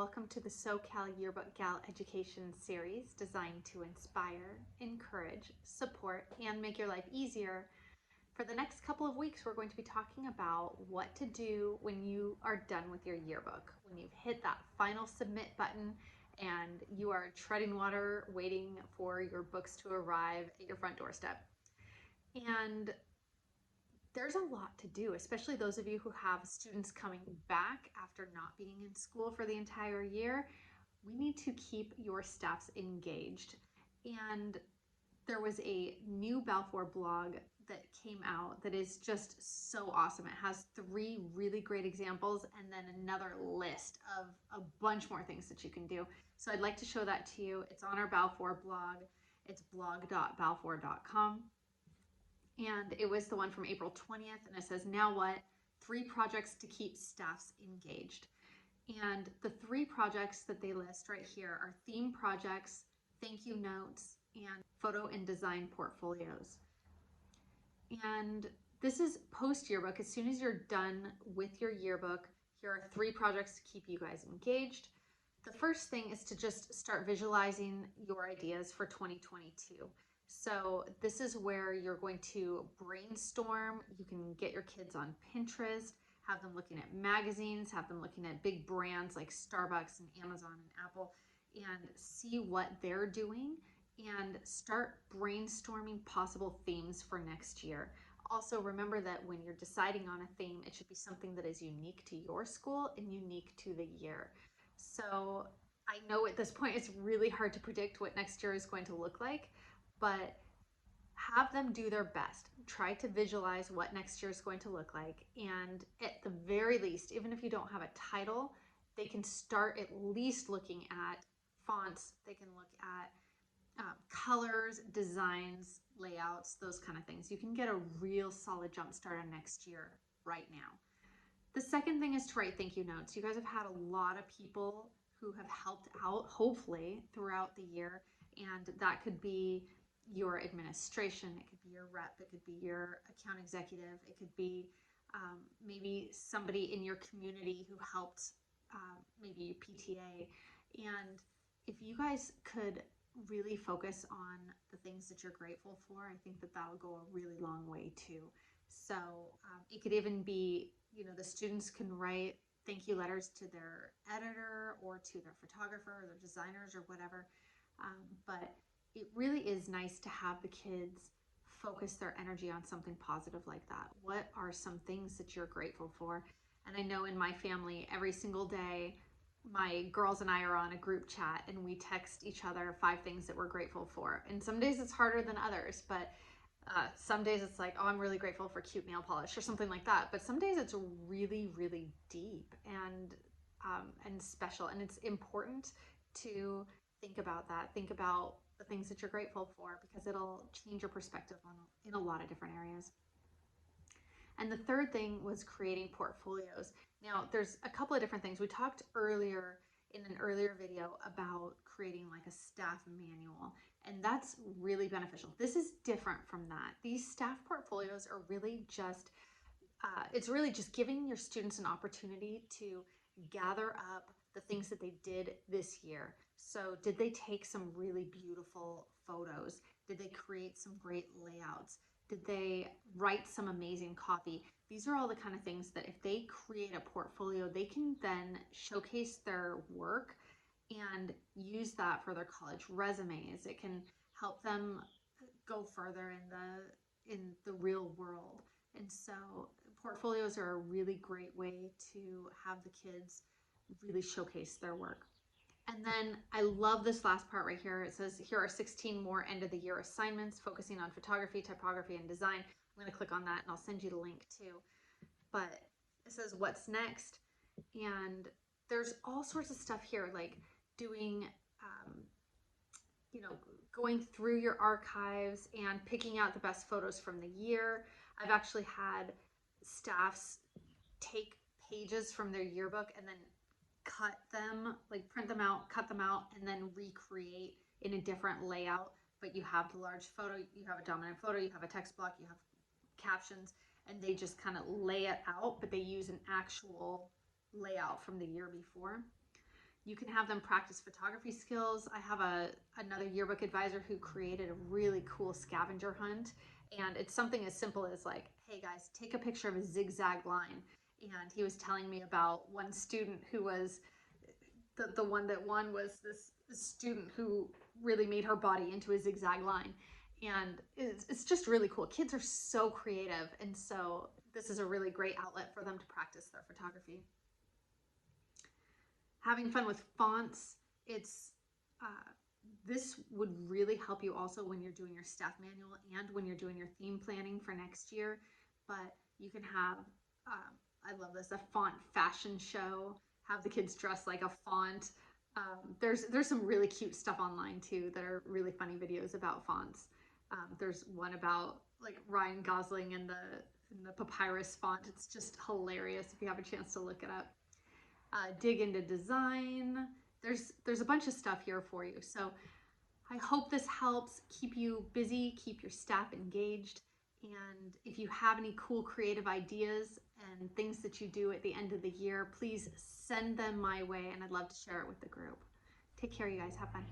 welcome to the SoCal Yearbook Gal Education series designed to inspire, encourage, support, and make your life easier. For the next couple of weeks, we're going to be talking about what to do when you are done with your yearbook, when you've hit that final submit button and you are treading water waiting for your books to arrive at your front doorstep. And there's a lot to do, especially those of you who have students coming back after not being in school for the entire year. We need to keep your staffs engaged. And there was a new Balfour blog that came out that is just so awesome. It has 3 really great examples and then another list of a bunch more things that you can do. So I'd like to show that to you. It's on our Balfour blog. It's blog.balfour.com. And it was the one from April 20th, and it says, now what? 3 projects to keep staffs engaged. And the 3 projects that they list right here are theme projects, thank you notes, and photo and design portfolios. And this is post yearbook. As soon as you're done with your yearbook, here are 3 projects to keep you guys engaged. The first thing is to just start visualizing your ideas for 2022. So this is where you're going to brainstorm. You can get your kids on Pinterest, have them looking at magazines, have them looking at big brands like Starbucks and Amazon and Apple, and see what they're doing and start brainstorming possible themes for next year. Also, remember that when you're deciding on a theme, it should be something that is unique to your school and unique to the year. So I know at this point it's really hard to predict what next year is going to look like, but have them do their best. Try to visualize what next year is going to look like. And at the very least, even if you don't have a title, they can start at least looking at fonts. They can look at colors, designs, layouts, those kind of things. You can get a real solid jump start on next year right now. The second thing is to write thank you notes. You guys have had a lot of people who have helped out, hopefully, throughout the year. And that could be your administration, it could be your rep, it could be your account executive, it could be maybe somebody in your community who helped, maybe your PTA. And if you guys could really focus on the things that you're grateful for, I think that that'll go a really long way too. So it could even be, the students can write thank you letters to their editor or to their photographer or their designers or whatever. But it really is nice to have the kids focus their energy on something positive like that. What are some things that you're grateful for? And I know in my family, every single day, my girls and I are on a group chat and we text each other 5 things that we're grateful for. And some days it's harder than others, but some days it's like, oh, I'm really grateful for cute nail polish or something like that. But some days it's really, really deep and special. And it's important to think about that. Think about the things that you're grateful for, because it'll change your perspective in a lot of different areas. And the third thing was creating portfolios. Now, there's a couple of different things. We talked earlier in an earlier video about creating like a staff manual, and that's really beneficial. This is different from that. These staff portfolios are really just, it's really just giving your students an opportunity to gather up the things that they did this year. So did they take some really beautiful photos? Did they create some great layouts? Did they write some amazing copy? These are all the kind of things that if they create a portfolio, they can then showcase their work and use that for their college resumes. It can help them go further in the real world. And so portfolios are a really great way to have the kids really showcase their work. And then I love this last part right here. It says, here are 16 more end of the year assignments focusing on photography, typography, and design. I'm going to click on that and I'll send you the link too. But it says what's next. And there's all sorts of stuff here, like doing, going through your archives and picking out the best photos from the year. I've actually had staffs take pages from their yearbook and then cut them, like print them out, cut them out, and then recreate in a different layout. But you have the large photo, you have a dominant photo, you have a text block, you have captions, and they just kind of lay it out, but they use an actual layout from the year before. You can have them practice photography skills. I have another yearbook advisor who created a really cool scavenger hunt. And it's something as simple as like, hey guys, take a picture of a zigzag line. And he was telling me about one student who was, the one that won was this student who really made her body into a zigzag line. And it's just really cool. Kids are so creative. And so this is a really great outlet for them to practice their photography. Having fun with fonts, this would really help you also when you're doing your staff manual and when you're doing your theme planning for next year. But you can have, I love this, a font fashion show, have the kids dress like a font. There's some really cute stuff online too that are really funny videos about fonts. There's one about like Ryan Gosling in the papyrus font. It's just hilarious if you have a chance to look it up. Dig into design. There's a bunch of stuff here for you. So I hope this helps keep you busy, keep your staff engaged. And if you have any cool creative ideas and things that you do at the end of the year, please send them my way and I'd love to share it with the group. Take care, you guys. Have fun.